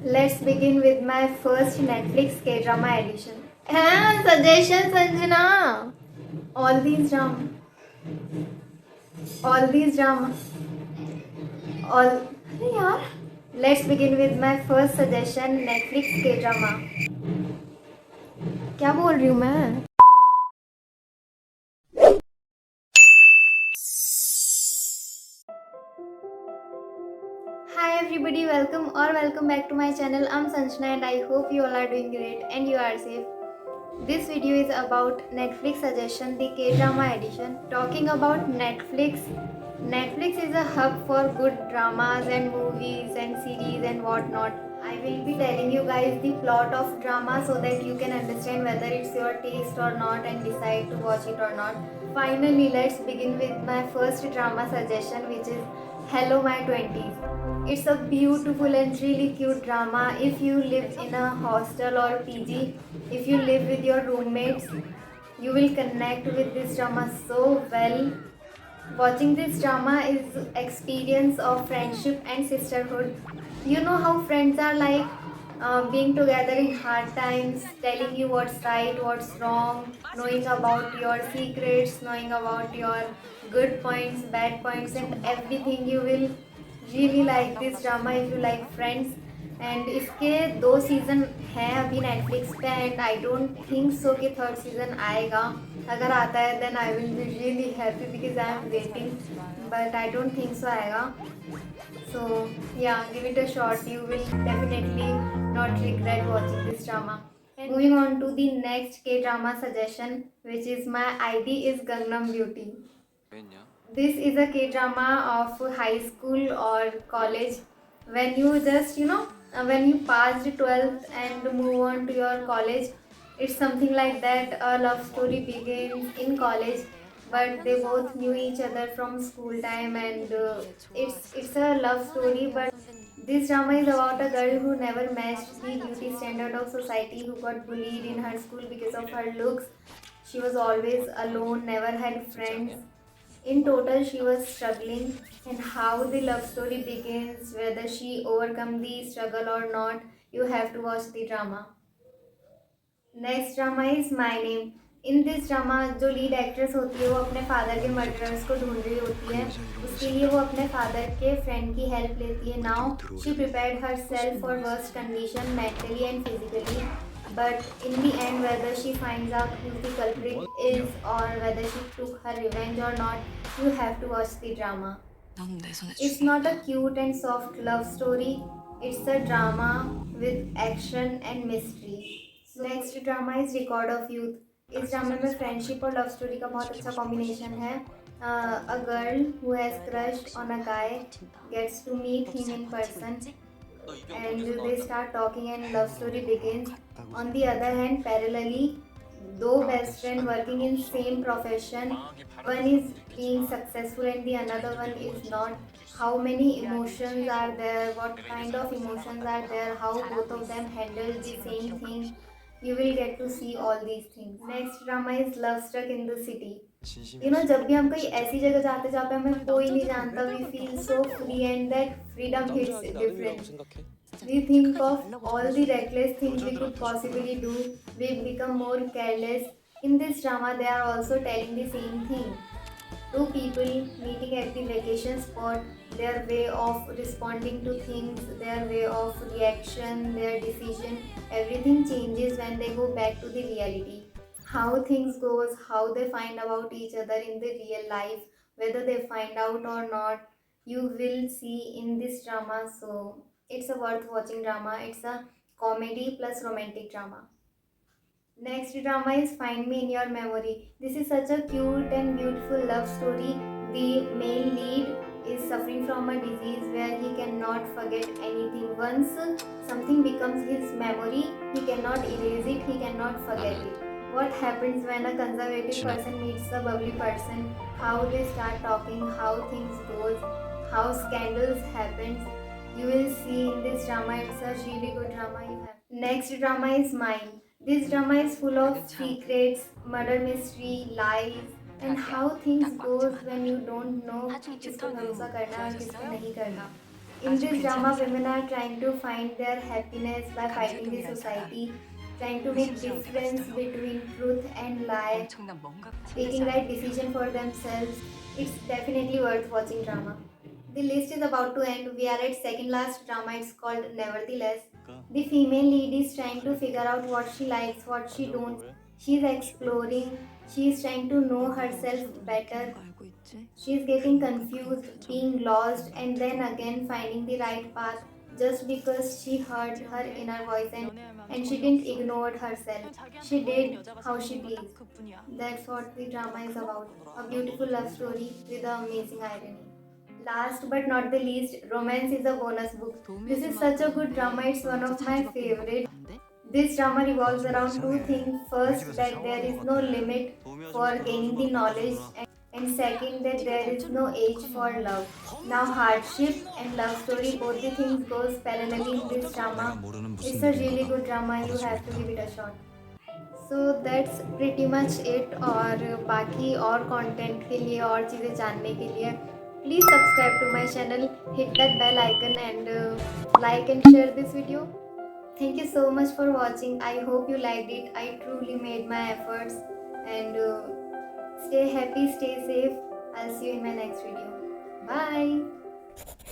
Let's begin with my first Netflix K-drama edition. Suggestion Sanjana. All these drama. All these drama. All. अरे यार. Let's begin with my first suggestion Netflix K-drama. क्या बोल रही हूँ मैं? Hi everybody, welcome back to my channel. I'm Sanjana and I hope you all are doing great and you are safe. This video is about Netflix suggestion, the K-drama edition. Talking about Netflix, Netflix is a hub for good dramas and movies and series and whatnot. I will be telling you guys the plot of drama so that you can understand whether it's your taste or not and decide to watch it or not. Finally, let's begin with my first drama suggestion, which is Hello My 20s. It's a beautiful and really cute drama. If you live in a hostel or PG, if you live with your roommates, you will connect with this drama so well. Watching this drama is experience of friendship and sisterhood. You know how friends are like, being together in hard times, telling you what's right, what's wrong, knowing about your secrets, knowing about your good points, bad points, and everything. You will really like this drama if you like Friends. And इसके 2 season हैं अभी Netflix पे and I don't think so कि third season आएगा. अगर आता है then I will be really happy because I am waiting, but I don't think so आएगा. So yeah, give it a shot, you will definitely not regret watching this drama. And moving on to the next K-drama suggestion, which is my ID is Gangnam Beauty. This is a K-drama of high school or college. When you just, when you passed 12th and move on to your college, it's something like that. A love story begins in college, but they both knew each other from school time, and it's a love story. But this drama is about a girl who never matched the beauty standard of society, who got bullied in her school because of her looks. She was always alone, never had friends. In total, she was struggling, and how the love story begins, whether she overcome the struggle or not, you have to watch the drama. Next drama is my name. In this drama जो lead actress होती है वो अपने father के murderers को ढूंढ रही होती है. उसके लिए वो अपने फादर के फ्रेंड की हेल्प लेती है. Now she prepared her self for worst condition mentally and physically, but in the end whether she finds out who the culprit is or whether she took her revenge or not, you have to watch the drama. It's not a cute and soft love story, it's a drama with action and mystery. Next drama is record of youth. इस ड्रामे में friendship और love story का बहुत अच्छा combination है. A girl who has crushed on a guy gets to meet him in person and they start talking and love story begins. On the other hand, parallelly, though best friend working in same profession, one is being successful and the another one is not. How many emotions are there, what kind of emotions are there, how both of them handle the same thing, you will get to see all these things. Next drama is Love Struck in the City. जब भी हम कहीं ऐसी जगह जाते जहाँ पे हमें कोई नहीं जानता, we feel so free and that freedom hits different. We think of all the reckless things we could possibly do. We become more careless. In this drama, they are also telling the same thing. Two people meeting at the vacation spot, their way of responding to things, their way of reaction, their decision, everything changes when they go back to the reality. How things goes, how they find about each other in the real life, whether they find out or not, you will see in this drama. So it's a worth watching drama. It's a comedy plus romantic drama. Next drama is Find Me in Your Memory. This is such a cute and beautiful love story. The main lead is suffering from a disease where he cannot forget anything. Once something becomes his memory, he cannot erase it, he cannot forget it. What happens when a conservative person meets a bubbly person, how they start talking, how things goes, how scandals happens, you will see in this drama. It's a really good drama you have. Next drama is Mine. This drama is full of secrets, murder mystery, lies, and how things goes when you don't know किसको भरोसा करना और किसको नहीं करना. In this drama, women are trying to find their happiness by fighting the society, trying to make difference between truth and lie, taking right decision for themselves. It's definitely worth watching drama. The list is about to end. We are at second last drama. It's called Nevertheless. The female lead is trying to figure out what she likes, what she don't. She's exploring. She's trying to know herself better. She's getting confused, being lost, and then again finding the right path just because she heard her inner voice and she didn't ignore herself. She did how she pleased. That's what the drama is about. A beautiful love story with an amazing irony. Last but not the least, Romance is a bonus book. This is such a good drama, it's one of my favorites. This drama revolves around two things. First, that there is no limit for gaining the knowledge, and second, that there is no age for love. Now, hardship and love story, both the things goes parallelly in this drama. It's a really good drama, you have to give it a shot. So that's pretty much it. और बाकी और content के लिए और चीज़ें जानने के लिए please subscribe to my channel, hit that bell icon and like and share this video. Thank you so much for watching. I hope you liked it. I truly made my efforts, and stay happy, stay safe. I'll see you in my next video. Bye.